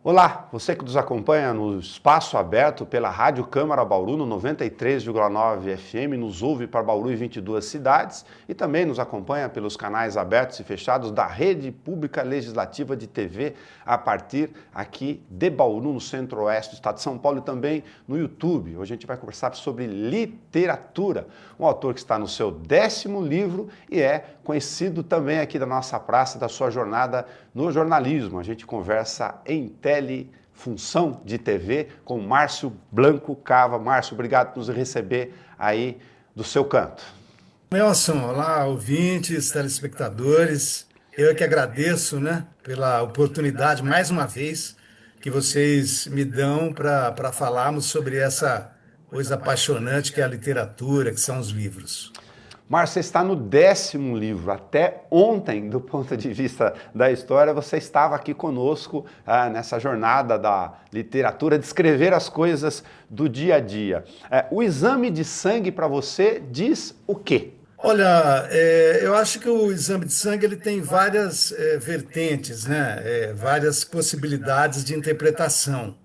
Olá, você que nos acompanha no Espaço Aberto pela Rádio Câmara Bauru no 93,9 FM, nos ouve para Bauru e 22 cidades e também nos acompanha pelos canais abertos e fechados da Rede Pública Legislativa de TV a partir aqui de Bauru, no centro-oeste do estado de São Paulo e também no YouTube. Hoje a gente vai conversar sobre literatura, um autor que está no seu 10º livro e é conhecido também aqui da nossa praça, da sua jornada no jornalismo. A gente conversa em Telefunção de TV com Márcio Blanco Cava. Márcio, obrigado por nos receber aí do seu canto. Nelson, olá, ouvintes, telespectadores. Eu é que agradeço, pela oportunidade, mais uma vez, que vocês me dão para falarmos sobre essa coisa apaixonante que é a literatura, que são os livros. Márcio, você está no 10º livro. Até ontem, do ponto de vista da história, você estava aqui conosco nessa jornada da literatura, de escrever as coisas do dia a dia. O exame de sangue para você diz o quê? Olha, eu acho que o exame de sangue ele tem várias vertentes, várias possibilidades de interpretação,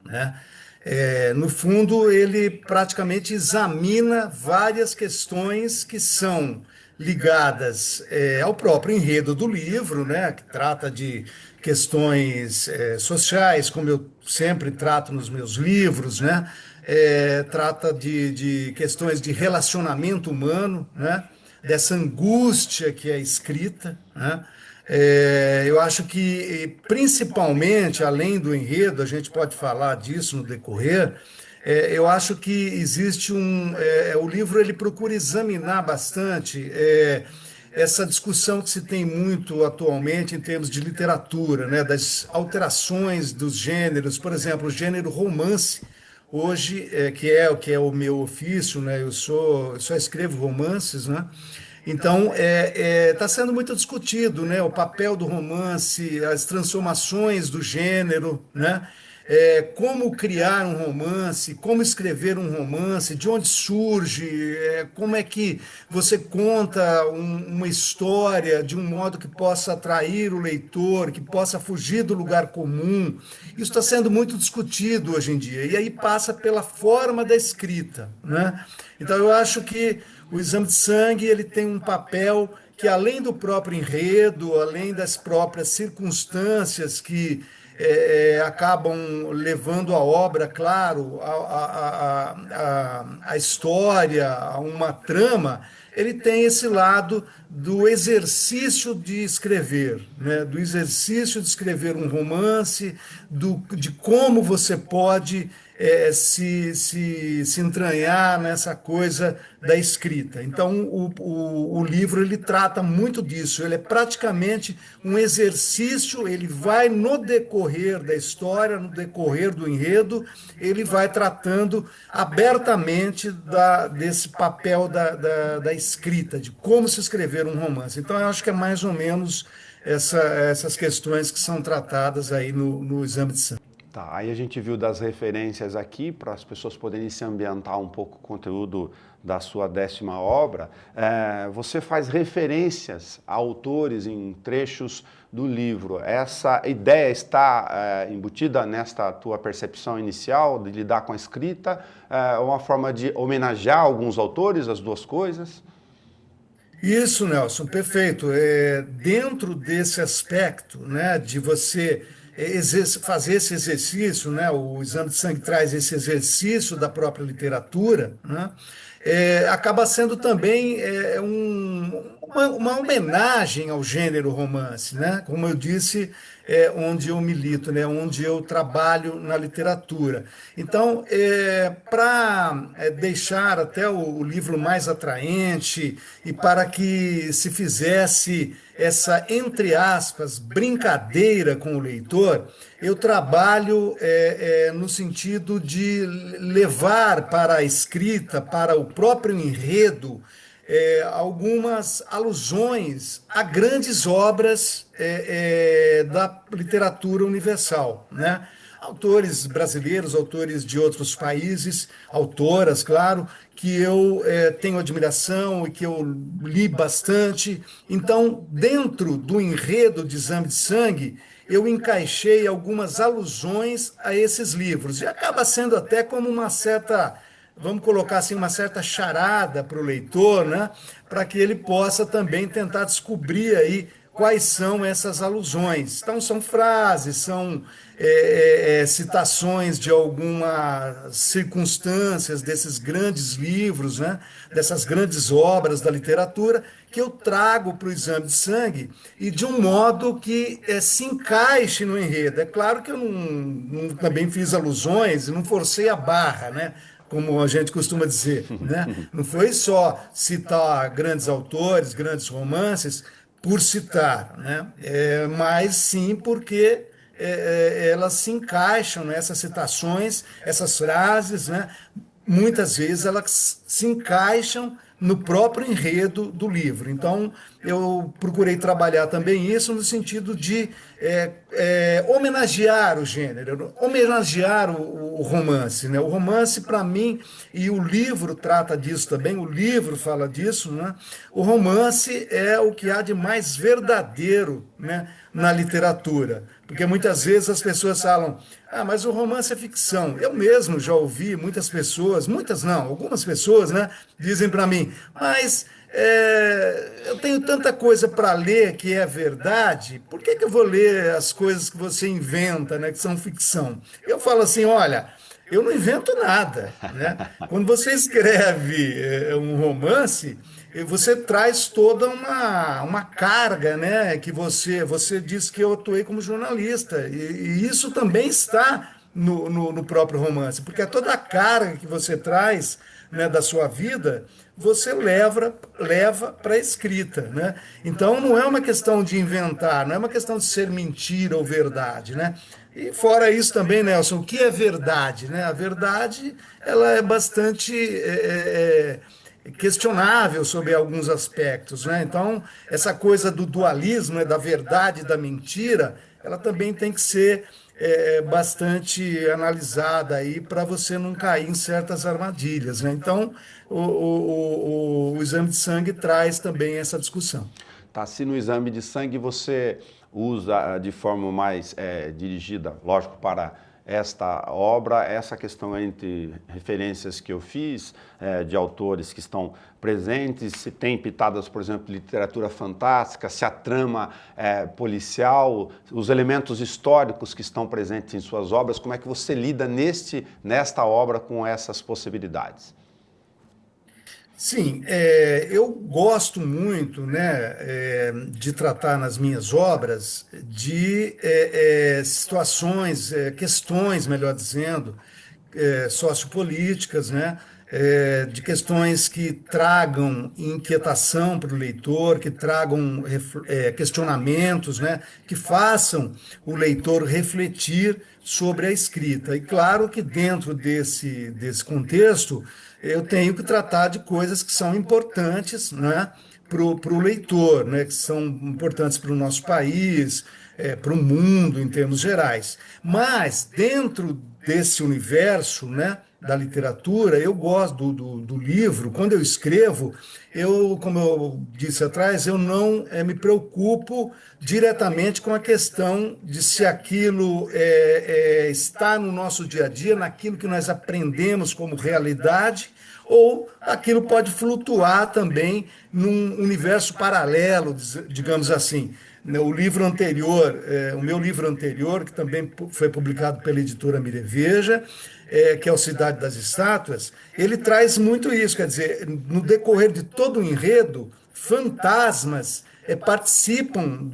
no fundo, ele praticamente examina várias questões que são ligadas ao próprio enredo do livro, que trata de questões sociais, como eu sempre trato nos meus livros, trata de questões de relacionamento humano, dessa angústia que é escrita, eu acho que, principalmente, além do enredo, a gente pode falar disso no decorrer, eu acho que existe o livro ele procura examinar bastante essa discussão que se tem muito atualmente em termos de literatura, das alterações dos gêneros, por exemplo, o gênero romance, hoje, que é o meu ofício, eu só escrevo romances, Então, está sendo muito discutido, o papel do romance, as transformações do gênero, como criar um romance, como escrever um romance, de onde surge, como é que você conta uma história de um modo que possa atrair o leitor, que possa fugir do lugar comum. Isso está sendo muito discutido hoje em dia, e aí passa pela forma da escrita, Então, eu acho que o exame de sangue ele tem um papel que, além do próprio enredo, além das próprias circunstâncias que acabam levando a obra, claro, a história, a uma trama, ele tem esse lado do exercício de escrever, do exercício de escrever um romance, de como você pode se entranhar nessa coisa da escrita. Então, o livro ele trata muito disso, ele é praticamente um exercício, ele vai no decorrer da história, no decorrer do enredo, ele vai tratando abertamente desse papel da escrita, de como se escrever um romance. Então, eu acho que é mais ou menos essas questões que são tratadas aí no exame de sangue. Tá, aí a gente viu das referências aqui para as pessoas poderem se ambientar um pouco com o conteúdo da sua 10ª obra. Você faz referências a autores em trechos do livro. Essa ideia está embutida nesta tua percepção inicial de lidar com a escrita? É uma forma de homenagear alguns autores, as duas coisas? Isso, Nelson, perfeito. Dentro desse aspecto, de você fazer esse exercício, o exame de sangue traz esse exercício da própria literatura, acaba sendo também uma homenagem ao gênero romance, como eu disse, onde eu milito, onde eu trabalho na literatura. Então, para deixar até o livro mais atraente e para que se fizesse essa, entre aspas, brincadeira com o leitor, eu trabalho no sentido de levar para a escrita, para o próprio enredo, algumas alusões a grandes obras da literatura universal, Autores brasileiros, autores de outros países, autoras, claro, que eu tenho admiração e que eu li bastante. Então, dentro do enredo de Exame de Sangue, eu encaixei algumas alusões a esses livros. E acaba sendo até como uma certa, vamos colocar assim, uma certa charada para o leitor, né? Para que ele possa também tentar descobrir aí quais são essas alusões. Então, são frases, são citações de algumas circunstâncias desses grandes livros, né? Dessas grandes obras da literatura, que eu trago para o Exame de Sangue e de um modo que se encaixe no enredo. É claro que eu também fiz alusões e não forcei a barra, né? Como a gente costuma dizer, né? Não foi só citar grandes autores, grandes romances, por citar, né? Mas sim porque elas se encaixam nessas citações, essas frases, né? Muitas vezes elas se encaixam no próprio enredo do livro. Então, eu procurei trabalhar também isso no sentido de homenagear o gênero, homenagear o romance. Né? O romance, para mim, e o livro trata disso também, o livro fala disso, né? O romance é o que há de mais verdadeiro, né, na literatura. Porque muitas vezes as pessoas falam, mas o romance é ficção. Eu mesmo já ouvi muitas pessoas, muitas não, algumas pessoas, né, dizem para mim, mas eu tenho tanta coisa para ler que é verdade, por que eu vou ler as coisas que você inventa, né, que são ficção? Eu falo assim, olha, eu não invento nada, né? Quando você escreve um romance, você traz toda uma carga, né? Que você diz que eu atuei como jornalista, e isso também está no próprio romance, porque é toda a carga que você traz, né, da sua vida, você leva para a escrita, né? Então não é uma questão de inventar, não é uma questão de ser mentira ou verdade, né? E fora isso também, Nelson, o que é verdade, né? A verdade, ela é bastante questionável sobre alguns aspectos, né? Então, essa coisa do dualismo, né, da verdade e da mentira, ela também tem que ser bastante analisada aí para você não cair em certas armadilhas, né? Então, o exame de sangue traz também essa discussão. Tá, se no exame de sangue você usa de forma mais dirigida, lógico, para esta obra, essa questão entre referências que eu fiz, de autores que estão presentes, se tem pitadas, por exemplo, de literatura fantástica, se a trama é policial, os elementos históricos que estão presentes em suas obras, como é que você lida nesta obra com essas possibilidades? Sim, eu gosto muito, né, de tratar nas minhas obras de situações, questões, melhor dizendo, sociopolíticas, né, de questões que tragam inquietação para o leitor, que tragam questionamentos, né, que façam o leitor refletir sobre a escrita. E claro que dentro desse contexto, eu tenho que tratar de coisas que são importantes, né, para o leitor, né, que são importantes para o nosso país, para o mundo em termos gerais. Mas dentro desse universo, né, da literatura, eu gosto do livro. Quando eu escrevo, como eu disse atrás, eu não me preocupo diretamente com a questão de se aquilo está no nosso dia a dia, naquilo que nós aprendemos como realidade, ou aquilo pode flutuar também num universo paralelo, digamos assim. O livro anterior, o meu livro anterior, que também foi publicado pela editora Mireveja, que é o Cidade das Estátuas, ele traz muito isso, quer dizer, no decorrer de todo o enredo, fantasmas participam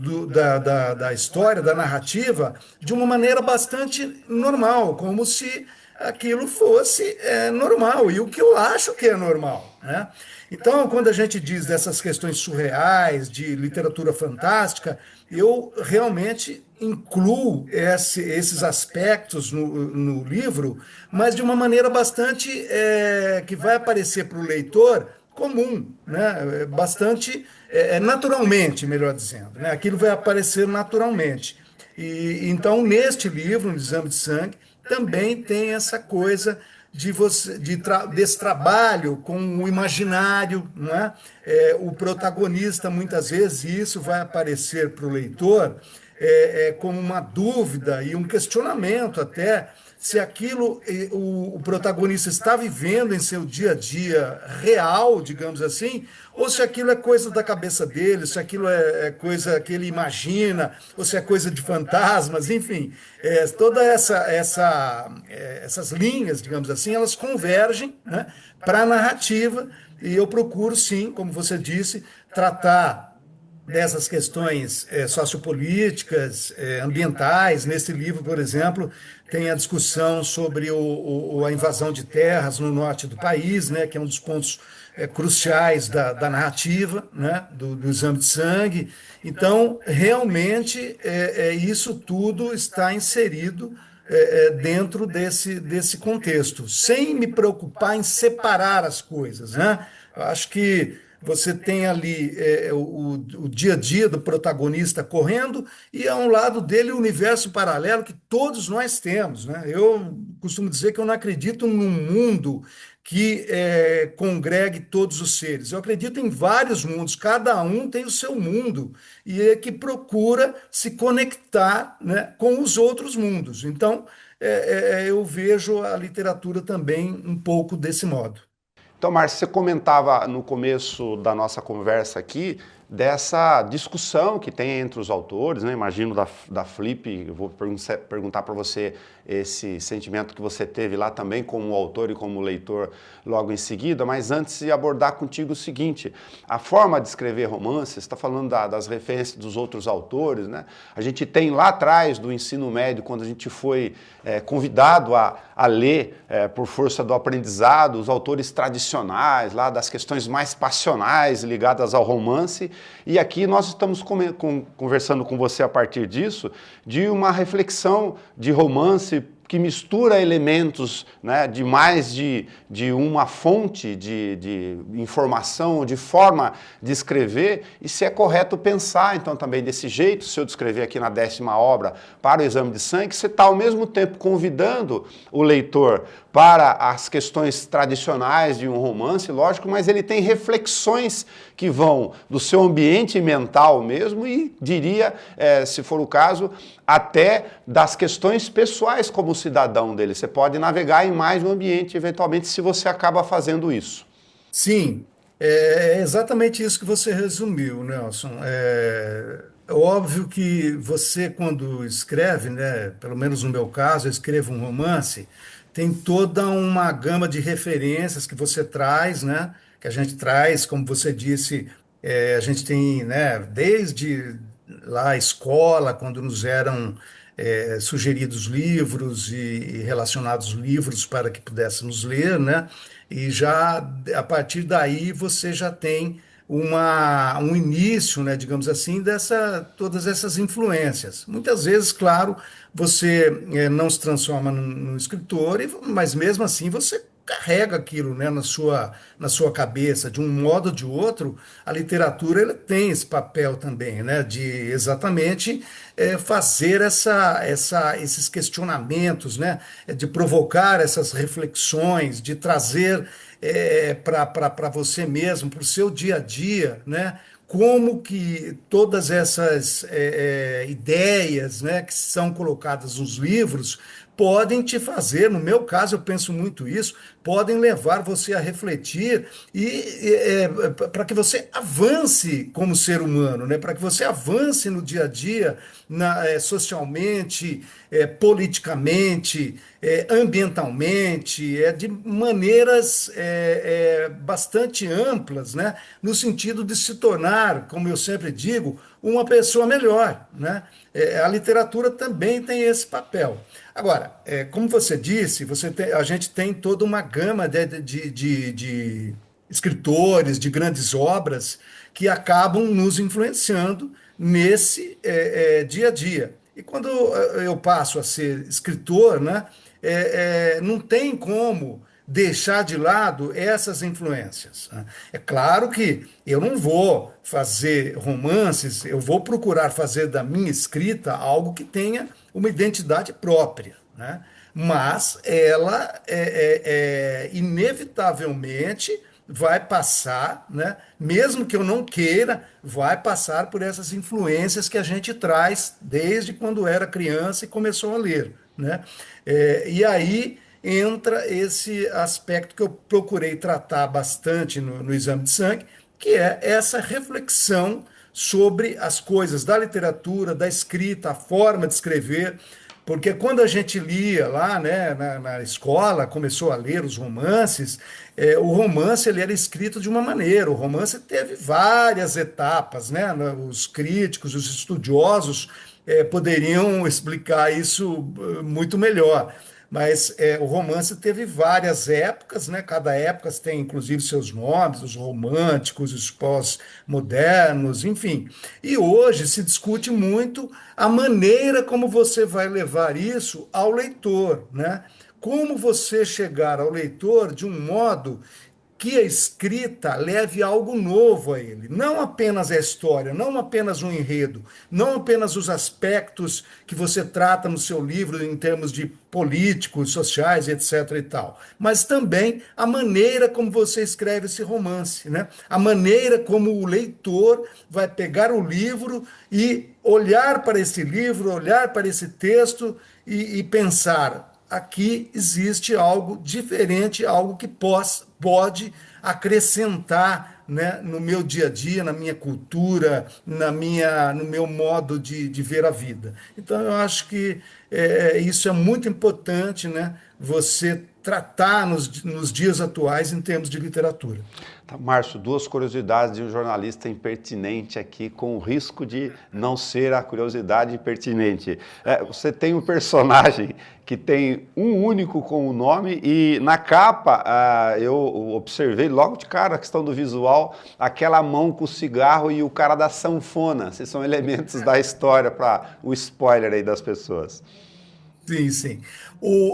da história, da narrativa, de uma maneira bastante normal, como se aquilo fosse normal, e o que eu acho que é normal, né? Então, quando a gente diz dessas questões surreais, de literatura fantástica, eu realmente incluo esses aspectos no livro, mas de uma maneira bastante que vai aparecer para o leitor comum, né? Bastante naturalmente, melhor dizendo, né? Aquilo vai aparecer naturalmente. E então, neste livro, no Exame de Sangue, também tem essa coisa desse trabalho com o imaginário, né? O protagonista, muitas vezes, e isso vai aparecer para o leitor, como uma dúvida e um questionamento até se aquilo o protagonista está vivendo em seu dia a dia real, digamos assim, ou se aquilo é coisa da cabeça dele, se aquilo é coisa que ele imagina, ou se é coisa de fantasmas, enfim. Essas linhas, digamos assim, elas convergem, né, para a narrativa, e eu procuro, sim, como você disse, tratar dessas questões sociopolíticas, ambientais. Nesse livro, por exemplo, tem a discussão sobre a invasão de terras no norte do país, né, que é um dos pontos cruciais da narrativa, né, do exame de sangue. Então, realmente, isso tudo está inserido dentro desse contexto, sem me preocupar em separar as coisas, né? Eu acho que você tem ali o dia a dia do protagonista correndo e ao lado dele o universo paralelo que todos nós temos, né? Eu costumo dizer que eu não acredito num mundo que congregue todos os seres. Eu acredito em vários mundos, cada um tem o seu mundo e que procura se conectar, né, com os outros mundos. Então, eu vejo a literatura também um pouco desse modo. Então, Márcio, você comentava no começo da nossa conversa aqui dessa discussão que tem entre os autores, né? Imagino da Flip, eu vou perguntar para você esse sentimento que você teve lá também como autor e como leitor logo em seguida, mas antes de abordar contigo o seguinte, a forma de escrever romances, você está falando das referências dos outros autores, né? A gente tem lá atrás do ensino médio, quando a gente foi convidado a ler, por força do aprendizado, os autores tradicionais, lá das questões mais passionais ligadas ao romance, e aqui nós estamos conversando com você a partir disso, de uma reflexão de romance que mistura elementos, né, de mais de uma fonte de informação, de forma de escrever, e se é correto pensar, então, também desse jeito, se eu descrever aqui na 10ª obra, para o exame de sangue, você está ao mesmo tempo convidando o leitor para as questões tradicionais de um romance, lógico, mas ele tem reflexões que vão do seu ambiente mental mesmo e, diria, se for o caso, até das questões pessoais como cidadão dele. Você pode navegar em mais de um ambiente, eventualmente, se você acaba fazendo isso. Sim, é exatamente isso que você resumiu, Nelson. É óbvio que você, quando escreve, né, pelo menos no meu caso, eu escrevo um romance, tem toda uma gama de referências que você traz, né, que a gente traz, como você disse, a gente tem, né, desde lá a escola, quando nos eram sugeridos livros e relacionados livros para que pudéssemos ler, né? E já a partir daí você já tem um início, né, digamos assim, todas essas influências. Muitas vezes, claro, você não se transforma num escritor, mas mesmo assim você carrega aquilo, né, na sua cabeça, de um modo ou de outro. A literatura ela tem esse papel também, né, de exatamente fazer esses questionamentos, né, de provocar essas reflexões, de trazer para você mesmo, para o seu dia a dia, né, como que todas essas ideias, né, que são colocadas nos livros podem te fazer, no meu caso eu penso muito isso, podem levar você a refletir para que você avance como ser humano, né? Para que você avance no dia a dia, socialmente, politicamente, ambientalmente, de maneiras bastante amplas, né? No sentido de se tornar, como eu sempre digo, uma pessoa melhor, né? A literatura também tem esse papel. Agora, como você disse, a gente tem toda uma gama de escritores, de grandes obras que acabam nos influenciando nesse dia a dia. E quando eu passo a ser escritor, né, não tem como deixar de lado essas influências, né? É claro que eu não vou fazer romances, eu vou procurar fazer da minha escrita algo que tenha uma identidade própria, né? mas ela inevitavelmente vai passar, né? Mesmo que eu não queira, vai passar por essas influências que a gente traz desde quando era criança e começou a ler, né? E aí entra esse aspecto que eu procurei tratar bastante no exame de sangue, que é essa reflexão sobre as coisas da literatura, da escrita, a forma de escrever, porque quando a gente lia lá, né, na escola, começou a ler os romances, o romance ele era escrito de uma maneira, o romance teve várias etapas, né? Os críticos, os estudiosos poderiam explicar isso muito melhor. Mas o romance teve várias épocas, né? Cada época tem inclusive seus nomes, os românticos, os pós-modernos, enfim. E hoje se discute muito a maneira como você vai levar isso ao leitor, né? Como você chegar ao leitor de um modo que a escrita leve algo novo a ele, não apenas a história, não apenas um enredo, não apenas os aspectos que você trata no seu livro em termos de políticos, sociais, etc. e tal, mas também a maneira como você escreve esse romance, né? A maneira como o leitor vai pegar o livro e olhar para esse livro, olhar para esse texto e pensar aqui existe algo diferente, algo que pode acrescentar, né, no meu dia a dia, na minha cultura, no meu modo de ver a vida. Então, eu acho que isso é muito importante, né, você tratar nos dias atuais em termos de literatura. Tá, Márcio, duas curiosidades de um jornalista impertinente aqui, com o risco de não ser a curiosidade pertinente. Você tem um personagem que tem um único com o nome e na capa eu observei logo de cara a questão do visual, aquela mão com o cigarro e o cara da sanfona. Esses são elementos da história para o spoiler aí das pessoas. Sim, sim.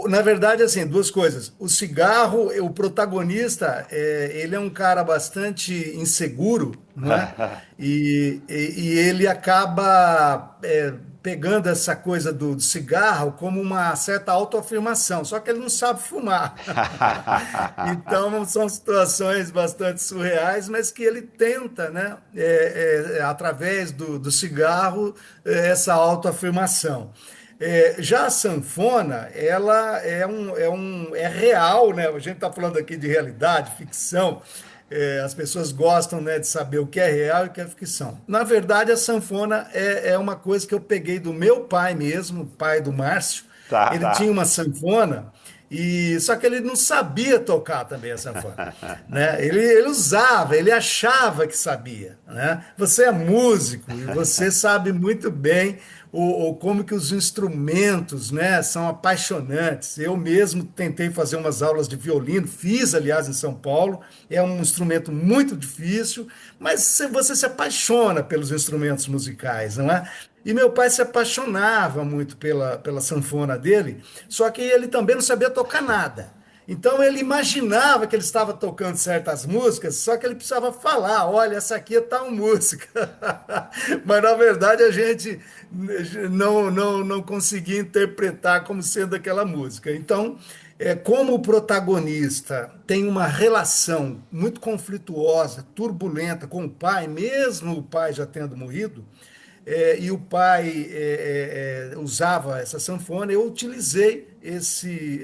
Na verdade, assim, duas coisas. O cigarro, o protagonista, ele é um cara bastante inseguro, não é? E ele acaba pegando essa coisa do cigarro como uma certa autoafirmação, só que ele não sabe fumar. Então, são situações bastante surreais, mas que ele tenta, né, através do cigarro, essa autoafirmação. Já a sanfona, ela é real, né? A gente está falando aqui de realidade, ficção. As pessoas gostam, né, de saber o que é real e o que é ficção. Na verdade, a sanfona é uma coisa que eu peguei do meu pai mesmo, o pai do Márcio. Tá, Ele tinha tá. uma sanfona. Só que ele não sabia tocar também a sanfona, né? Ele usava, ele achava que sabia, né? Você é músico e você sabe muito bem como que os instrumentos, né, são apaixonantes. Eu mesmo tentei fazer umas aulas de violino, fiz, aliás, em São Paulo. É um instrumento muito difícil, mas você se apaixona pelos instrumentos musicais, não é? E meu pai se apaixonava muito pela sanfona dele, só que ele também não sabia tocar nada. Então ele imaginava que ele estava tocando certas músicas, só que ele precisava falar, olha, essa aqui é tal música. Mas na verdade a gente não conseguia interpretar como sendo aquela música. Então, como o protagonista tem uma relação muito conflituosa, turbulenta com o pai, mesmo o pai já tendo morrido, e o pai usava essa sanfona, eu utilizei esse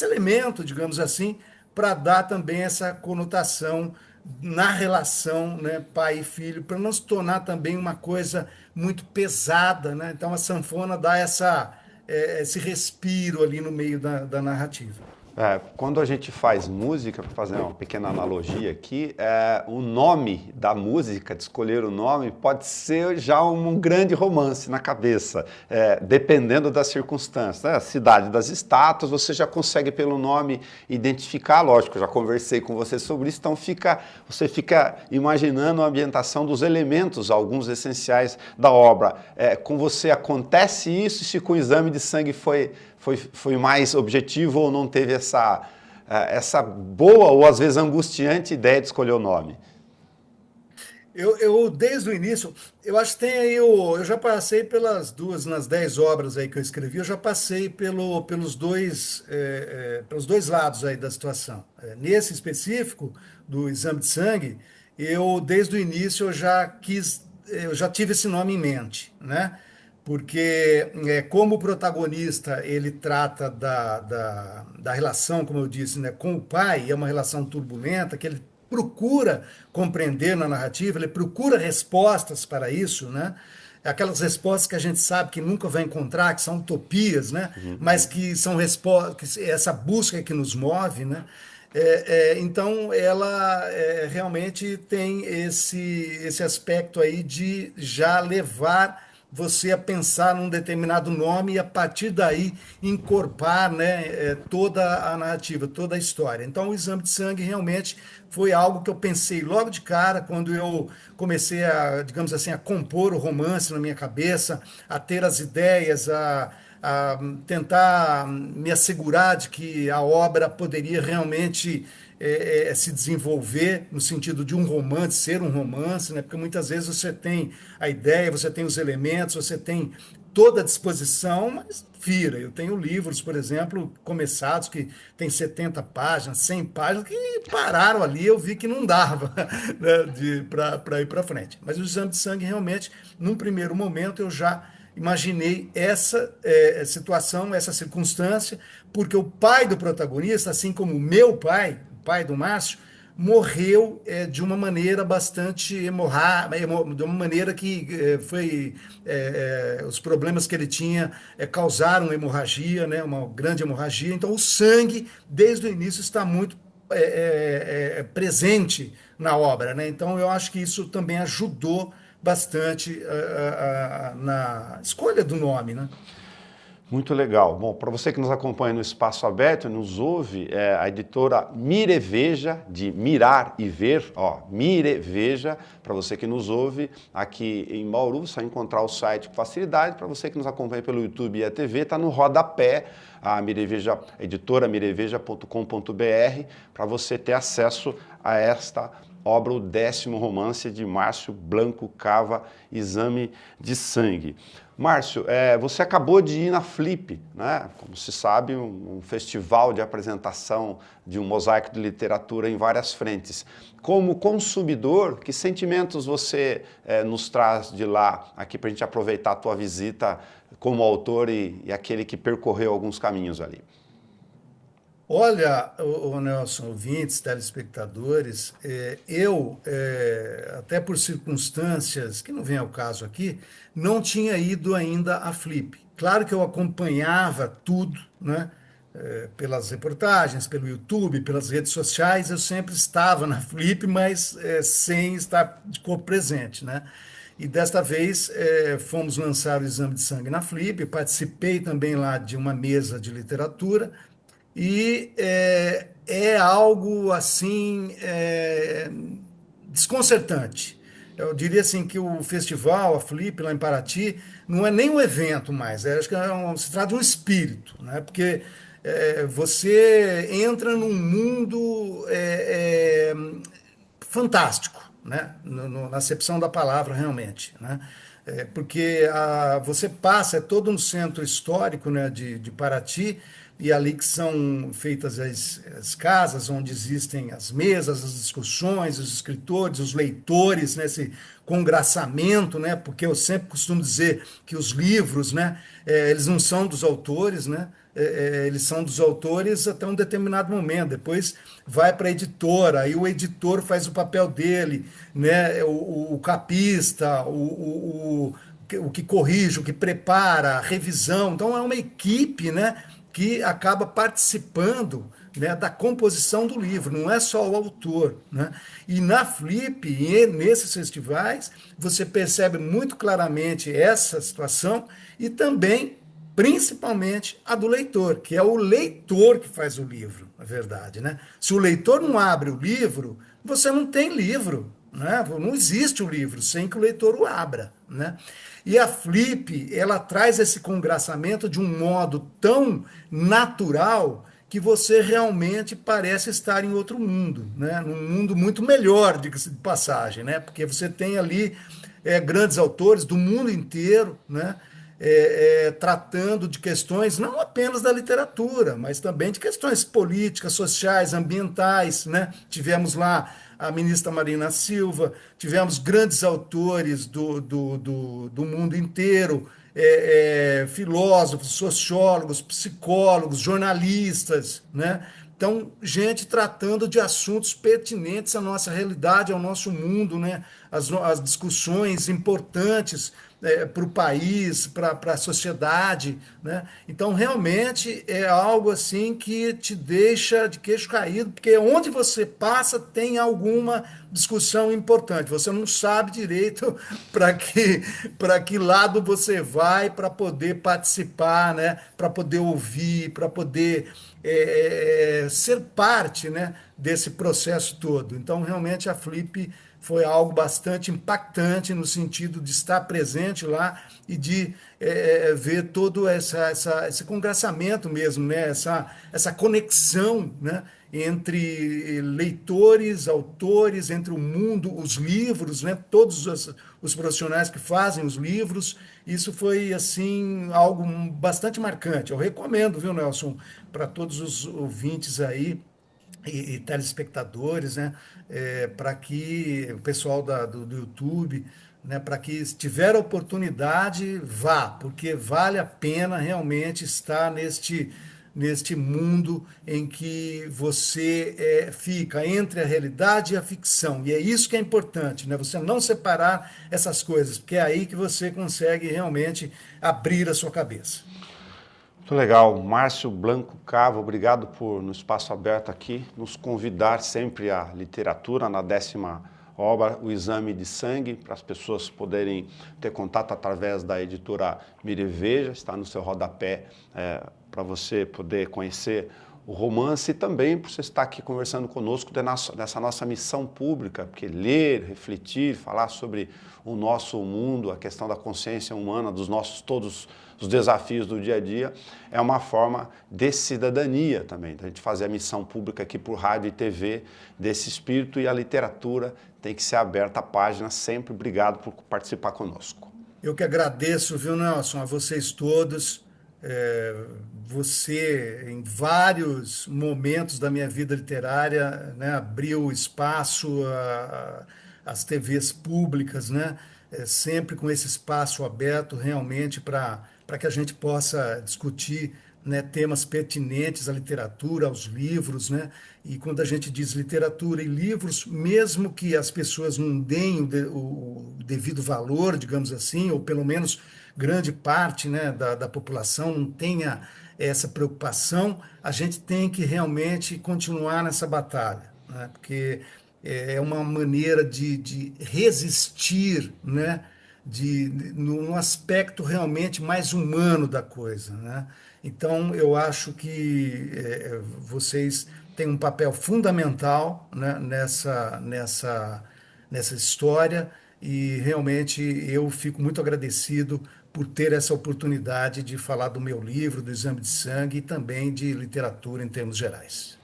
elemento, digamos assim, para dar também essa conotação na relação, né, pai e filho, para não se tornar também uma coisa muito pesada, né? Então a sanfona dá esse respiro ali no meio da narrativa. Quando a gente faz música, para fazer uma pequena analogia aqui, o nome da música, de escolher o nome, pode ser já um grande romance na cabeça, dependendo das circunstâncias, né? A Cidade das Estátuas, você já consegue pelo nome identificar, lógico, eu já conversei com você sobre isso, então você fica imaginando a ambientação dos elementos, alguns essenciais da obra. Com você acontece isso, se com o exame de sangue foi mais objetivo ou não teve essa boa ou às vezes angustiante ideia de escolher o nome? Eu, desde o início, eu acho que tem aí, eu já passei nas 10 obras aí que eu escrevi, eu já passei pelos dois lados aí da situação. Nesse específico, do exame de sangue, desde o início, eu já tive esse nome em mente, né? Porque como o protagonista, ele trata da relação, como eu disse, né, com o pai, é uma relação turbulenta, que ele procura compreender na narrativa, ele procura respostas para isso, né? Aquelas respostas que a gente sabe que nunca vai encontrar, que são utopias, né? Mas que são respostas, essa busca que nos move, né? Então, ela realmente tem esse aspecto aí de já levar você a pensar num determinado nome e a partir daí encorpar, né, toda a narrativa, toda a história. Então, o exame de sangue realmente foi algo que eu pensei logo de cara quando eu comecei a, digamos assim, a compor o romance na minha cabeça, a ter as ideias, a tentar me assegurar de que a obra poderia realmente se desenvolver no sentido de um romance, ser um romance, né? Porque muitas vezes você tem a ideia, você tem os elementos, você tem toda a disposição, mas vira. Eu tenho livros, por exemplo, começados que tem 70 páginas, 100 páginas, que pararam ali, eu vi que não dava, né, para ir para frente. Mas o exame de sangue, realmente, num primeiro momento, eu já imaginei essa situação, essa circunstância, porque o pai do protagonista, assim como o meu pai, o pai do Márcio, morreu de uma maneira bastante de uma maneira que os problemas que ele tinha causaram hemorragia, né, uma grande hemorragia. Então, o sangue, desde o início, está muito presente na obra, né? Então, eu acho que isso também ajudou bastante na escolha do nome, né? Muito legal. Bom, para você que nos acompanha no Espaço Aberto e nos ouve, a editora Mireveja, de mirar e ver, ó, Mireveja, para você que nos ouve aqui em Bauru, você vai encontrar o site com facilidade. Para você que nos acompanha pelo YouTube e a TV, está no rodapé, a Mireveja, editora mireveja.com.br, para você ter acesso a esta obra, o 10º romance de Márcio Blanco Cava, Exame de Sangue. Márcio, você acabou de ir na Flip, né? Como se sabe, um festival de apresentação de um mosaico de literatura em várias frentes. Como consumidor, que sentimentos você nos traz de lá, aqui para a gente aproveitar a tua visita como autor e aquele que percorreu alguns caminhos ali? Olha, o Nelson, ouvintes, telespectadores, até por circunstâncias que não vem ao caso aqui, não tinha ido ainda à Flip. Claro que eu acompanhava tudo, né? Pelas reportagens, pelo YouTube, pelas redes sociais, eu sempre estava na Flip, mas sem estar de corpo presente, né? E desta vez fomos lançar o Exame de Sangue na Flip, participei também lá de uma mesa de literatura, e é algo assim desconcertante. Eu diria assim que o festival, a Flip, lá em Paraty, não é nem um evento mais, acho que se trata de um espírito, né? Porque você entra num mundo fantástico, né? Na acepção da palavra, realmente, né? Porque você passa, é todo um centro histórico, né, de Paraty, e ali que são feitas as casas, onde existem as mesas, as discussões, os escritores, os leitores, né, esse congraçamento, né, porque eu sempre costumo dizer que os livros, né, eles não são dos autores, né, eles são dos autores até um determinado momento, depois vai para a editora, aí o editor faz o papel dele, né, o capista, o que corrige, o que prepara, a revisão. Então é uma equipe, né, que acaba participando, né, da composição do livro, não é só o autor, né? E na Flip, e nesses festivais, você percebe muito claramente essa situação e também, principalmente, a do leitor, que é o leitor que faz o livro, na verdade, né? Se o leitor não abre o livro, você não tem livro, né? Não existe o livro sem que o leitor o abra, né? E a Flip, ela traz esse congraçamento de um modo tão natural que você realmente parece estar em outro mundo, né? Num mundo muito melhor, diga-se de passagem, né? Porque você tem ali grandes autores do mundo inteiro, né? Tratando de questões não apenas da literatura, mas também de questões políticas, sociais, ambientais, né? Tivemos lá a ministra Marina Silva, tivemos grandes autores do mundo inteiro, filósofos, sociólogos, psicólogos, jornalistas, né? Então, gente tratando de assuntos pertinentes à nossa realidade, ao nosso mundo, né? As discussões importantes para o país, para a sociedade, né? Então, realmente é algo assim que te deixa de queixo caído, porque onde você passa tem alguma discussão importante. Você não sabe direito para que lado você vai para poder participar, né? Para poder ouvir, para poder ser parte, né? Desse processo todo. Então, realmente, a Flip foi algo bastante impactante no sentido de estar presente lá e de ver todo esse congraçamento mesmo, né? Essa conexão, né? Entre leitores, autores, entre o mundo, os livros, né? Todos os profissionais que fazem os livros. Isso foi assim algo bastante marcante. Eu recomendo, viu, Nelson, para todos os ouvintes aí e telespectadores, né, para que o pessoal do YouTube, né, para que se tiver a oportunidade, vá, porque vale a pena realmente estar neste mundo em que você fica entre a realidade e a ficção. E é isso que é importante, né? Você não separar essas coisas, porque é aí que você consegue realmente abrir a sua cabeça. Muito legal. Márcio Blanco Cava, obrigado por, no Espaço Aberto aqui, nos convidar sempre à literatura, na 10ª obra, O Exame de Sangue, para as pessoas poderem ter contato através da editora Mireveja, está no seu rodapé, para você poder conhecer o romance e também por você estar aqui conversando conosco dessa nossa missão pública, porque ler, refletir, falar sobre o nosso mundo, a questão da consciência humana, dos nossos todos os desafios do dia a dia, é uma forma de cidadania também, da gente fazer a missão pública aqui por rádio e TV desse espírito, e a literatura tem que ser aberta à página sempre. Obrigado por participar conosco. Eu que agradeço, viu, Nelson, a vocês todos. Você, em vários momentos da minha vida literária, né, abriu espaço às TVs públicas, né, sempre com esse espaço aberto realmente para que a gente possa discutir, né, temas pertinentes à literatura, aos livros, né? E quando a gente diz literatura e livros, mesmo que as pessoas não deem o devido valor, digamos assim, ou pelo menos grande parte, né, da população não tenha essa preocupação, a gente tem que realmente continuar nessa batalha, né? Porque é uma maneira de resistir, né? No aspecto realmente mais humano da coisa, né? Então, eu acho que vocês têm um papel fundamental, né, nessa história, e realmente eu fico muito agradecido por ter essa oportunidade de falar do meu livro, do Exame de Sangue, e também de literatura em termos gerais.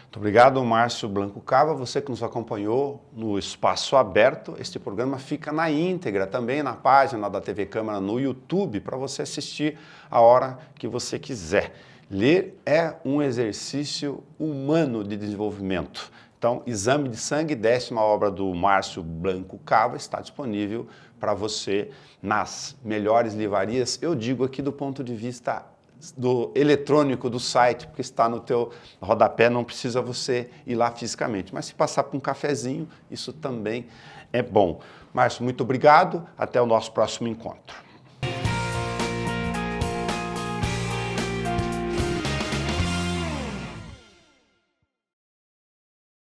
Muito obrigado, Márcio Blanco Cava, você que nos acompanhou no Espaço Aberto. Este programa fica na íntegra também na página da TV Câmara no YouTube, para você assistir a hora que você quiser. Ler é um exercício humano de desenvolvimento. Então, Exame de Sangue, 10ª obra do Márcio Blanco Cava, está disponível para você nas melhores livrarias. Eu digo aqui do ponto de vista do eletrônico do site, porque está no teu rodapé, não precisa você ir lá fisicamente. Mas se passar por um cafezinho, isso também é bom. Márcio, muito obrigado. Até o nosso próximo encontro.